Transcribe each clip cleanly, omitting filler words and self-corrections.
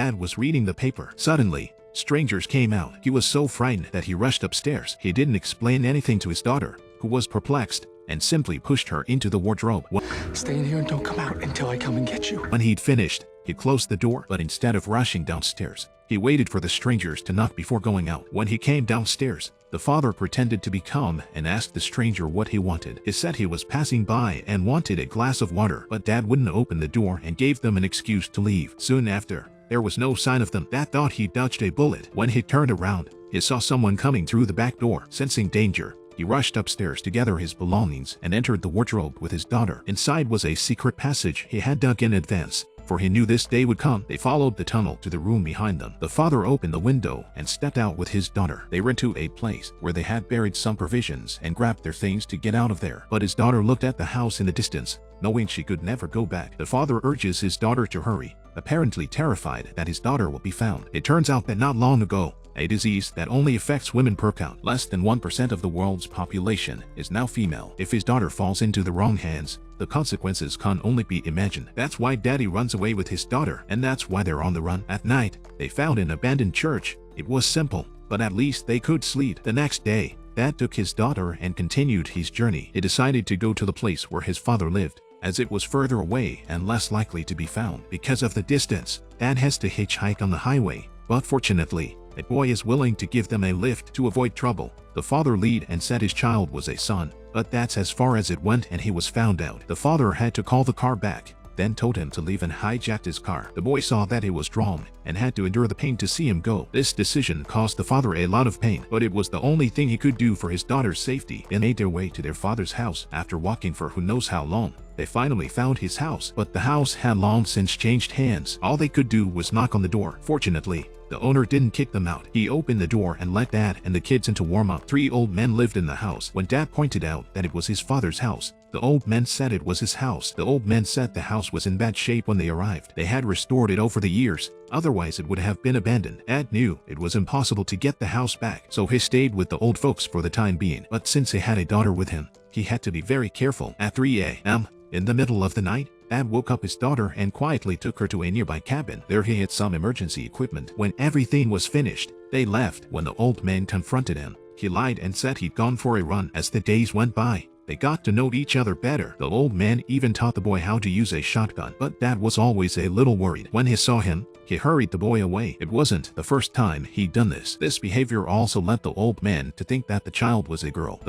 Dad was reading the paper. Suddenly, strangers came out. He was so frightened that he rushed upstairs. He didn't explain anything to his daughter, who was perplexed, and simply pushed her into the wardrobe. Stay in here and don't come out until I come and get you. When he'd finished, he closed the door, but instead of rushing downstairs, he waited for the strangers to knock before going out. When he came downstairs, the father pretended to be calm and asked the stranger what he wanted. He said he was passing by and wanted a glass of water, but Dad wouldn't open the door and gave them an excuse to leave. Soon after, there was no sign of them. Dad thought he dodged a bullet. When he turned around, he saw someone coming through the back door. Sensing danger, he rushed upstairs to gather his belongings and entered the wardrobe with his daughter. Inside was a secret passage he had dug in advance, for he knew this day would come. They followed the tunnel to the room behind them. The father opened the window and stepped out with his daughter. They ran to a place where they had buried some provisions and grabbed their things to get out of there. But his daughter looked at the house in the distance, knowing she could never go back. The father urges his daughter to hurry, apparently terrified that his daughter will be found. It turns out that not long ago, a disease that only affects women per count, less than 1% of the world's population, is now female. If his daughter falls into the wrong hands, the consequences can only be imagined. That's why Daddy runs away with his daughter, and that's why they're on the run. At night, they found an abandoned church. It was simple, but at least they could sleep. The next day, Dad took his daughter and continued his journey. He decided to go to the place where his father lived, as it was further away and less likely to be found. Because of the distance, Dad has to hitchhike on the highway, but fortunately, a boy is willing to give them a lift to avoid trouble. The father lied and said his child was a son, but that's as far as it went and he was found out. The father had to call the car back, then told him to leave and hijacked his car. The boy saw that he was wrong and had to endure the pain to see him go. This decision caused the father a lot of pain, but it was the only thing he could do for his daughter's safety. They made their way to their father's house. After walking for who knows how long, they finally found his house, but the house had long since changed hands. All they could do was knock on the door. Fortunately, the owner didn't kick them out. He opened the door and let Dad and the kids in to warm up. 3 old men lived in the house. When Dad pointed out that it was his father's house, the old men said it was his house. The old men said the house was in bad shape when they arrived. They had restored it over the years, otherwise it would have been abandoned. Dad knew it was impossible to get the house back, so he stayed with the old folks for the time being. But since he had a daughter with him, he had to be very careful. At 3 a.m., in the middle of the night, Dad woke up his daughter and quietly took her to a nearby cabin. There he had some emergency equipment. When everything was finished, they left. When the old man confronted him, he lied and said he'd gone for a run. As the days went by, they got to know each other better. The old man even taught the boy how to use a shotgun, but Dad was always a little worried. When he saw him, he hurried the boy away. It wasn't the first time he'd done this. This behavior also led the old man to think that the child was a girl.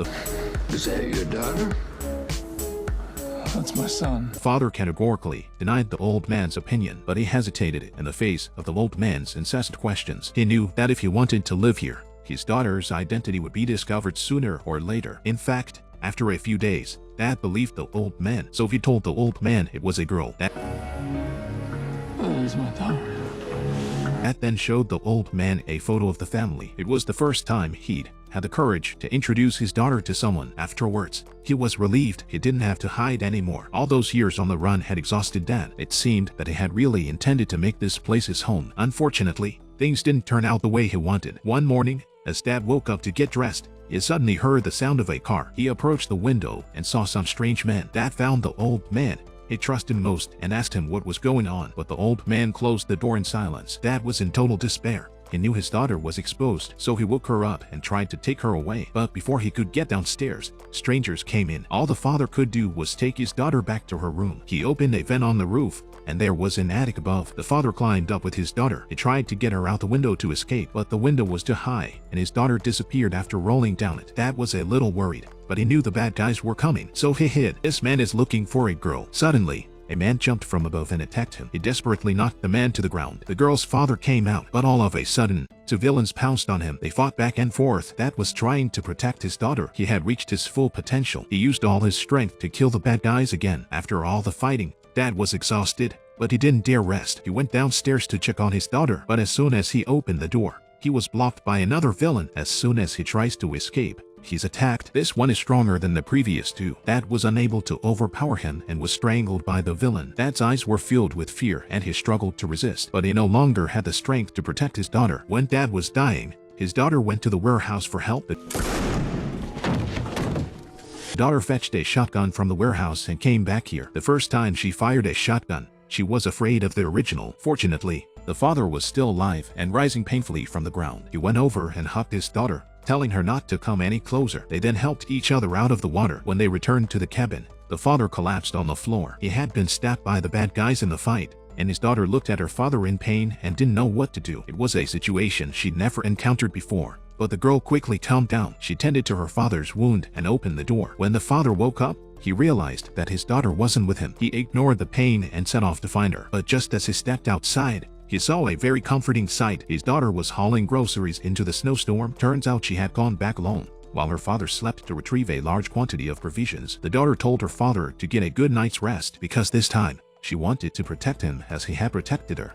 Is that your daughter? That's my son. Father categorically denied the old man's opinion, but he hesitated in the face of the old man's incessant questions. He knew that if he wanted to live here, his daughter's identity would be discovered sooner or later. In fact, after a few days, Dad believed the old man, so he told the old man it was a girl. That is my daughter. Dad then showed the old man a photo of the family. It was the first time he'd had the courage to introduce his daughter to someone. Afterwards, he was relieved he didn't have to hide anymore. All those years on the run had exhausted Dad. It seemed that he had really intended to make this place his home. Unfortunately, things didn't turn out the way he wanted. One morning, as Dad woke up to get dressed, he suddenly heard the sound of a car. He approached the window and saw some strange men. Dad found the old man he trusted most and asked him what was going on, but the old man closed the door in silence. Dad was in total despair. He knew his daughter was exposed, so he woke her up and tried to take her away. But before he could get downstairs, strangers came in. All the father could do was take his daughter back to her room. He opened a vent on the roof, and there was an attic above. The father climbed up with his daughter. He tried to get her out the window to escape, but the window was too high, and his daughter disappeared after rolling down it. Dad was a little worried, but he knew the bad guys were coming, so he hid. This man is looking for a girl. Suddenly, a man jumped from above and attacked him. He desperately knocked the man to the ground. The girl's father came out, but all of a sudden, 2 villains pounced on him. They fought back and forth. Dad was trying to protect his daughter. He had reached his full potential. He used all his strength to kill the bad guys again. After all the fighting, Dad was exhausted, but he didn't dare rest. He went downstairs to check on his daughter, but as soon as he opened the door, he was blocked by another villain. As soon as he tries to escape, he's attacked. This one is stronger than the previous 2. Dad was unable to overpower him and was strangled by the villain. Dad's eyes were filled with fear and he struggled to resist, but he no longer had the strength to protect his daughter. When Dad was dying, his daughter went to the warehouse for help. The daughter fetched a shotgun from the warehouse and came back here. The first time she fired a shotgun, she was afraid of the original. Fortunately, The father was still alive and rising painfully from the ground. He went over and hugged his daughter, telling her not to come any closer. They then helped each other out of the water. When they returned to the cabin, the father collapsed on the floor. He had been stabbed by the bad guys in the fight, and his daughter looked at her father in pain and didn't know what to do. It was a situation she'd never encountered before. But the girl quickly calmed down. She tended to her father's wound and opened the door. When the father woke up, he realized that his daughter wasn't with him. He ignored the pain and set off to find her. But just as he stepped outside, he saw a very comforting sight. His daughter was hauling groceries into the snowstorm. Turns out she had gone back alone, while her father slept to retrieve a large quantity of provisions. The daughter told her father to get a good night's rest because this time, she wanted to protect him as he had protected her.